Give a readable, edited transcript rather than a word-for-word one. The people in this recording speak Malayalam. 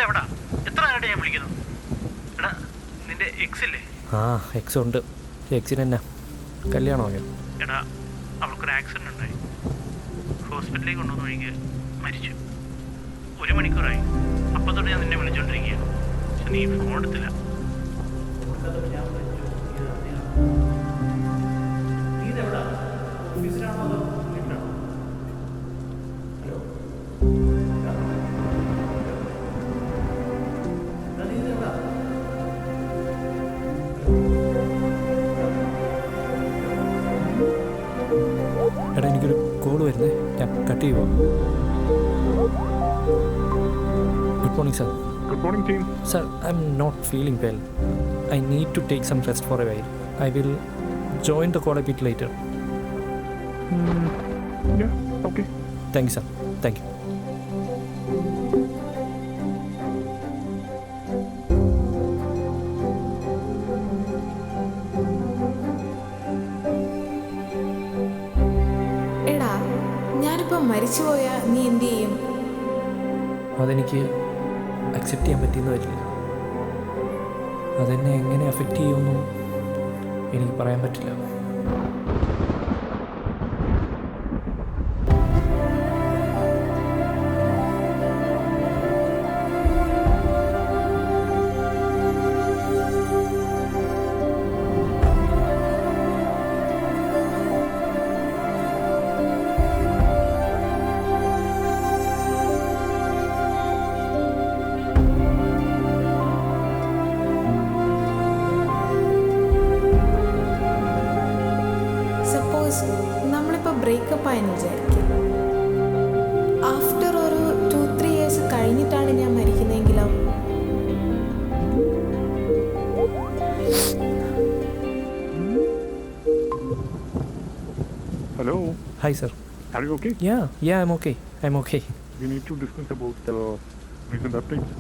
ഇതെവിടാ? എത്ര നേരമായിട്ട് ഞാൻ വിളിക്കുന്നു? എടാ, നിന്റെ എക്സ് ഇല്ലേ? ആ, എക്സ് ഉണ്ട്. എക്സിന് എന്നാ കല്യാണമായോ? എടാ, അവൾക്കൊരു ആക്സിഡന്റ് ഉണ്ടായി. ഹോസ്പിറ്റലിലേക്ക് കൊണ്ടുവന്ന് ഒഴികെ മരിച്ചു. 1 മണിക്കൂറായി. അപ്പം തൊട്ട് ഞാൻ നിന്നെ വിളിച്ചോണ്ടിരിക്കുകയാണ്. പക്ഷെ നീ ഫോൺ എടുത്തില്ല. എടാ, എനിക്കൊരു കോൾ വരുന്നേ, ഞാൻ കട്ട് ചെയ്യുമോ? Good morning sir. Good morning, team. Sir, I'm not feeling well. I need to take some rest for a while. I will join the call a bit later. Yeah, okay. Thank you, sir. Thank you. എടാ, ഞാനിപ്പോൾ മരിച്ചുപോയാ നീ എന്ത് ചെയ്യും? അതെനിക്ക് അക്സെപ്റ്റ് ചെയ്യാൻ പറ്റിയെന്ന് വരില്ല. അതെന്നെ എങ്ങനെ അഫക്റ്റ് ചെയ്യുമെന്നും എനിക്ക് പറയാൻ പറ്റില്ല. സപ്പോസ് നമ്മളിപ്പോൾ ബ്രേക്കപ്പ് ആയെന്ന് വിചാരിക്കും. ആഫ്റ്റർ ഒരു 2-3 ഇയേഴ്സ് കഴിഞ്ഞിട്ടാണ് ഞാൻ മരിക്കുന്നതെങ്കിലോ? Hello. Hi, sir. Are you okay? Yeah, I'm okay. I'm okay. We need to discuss about the recent updates.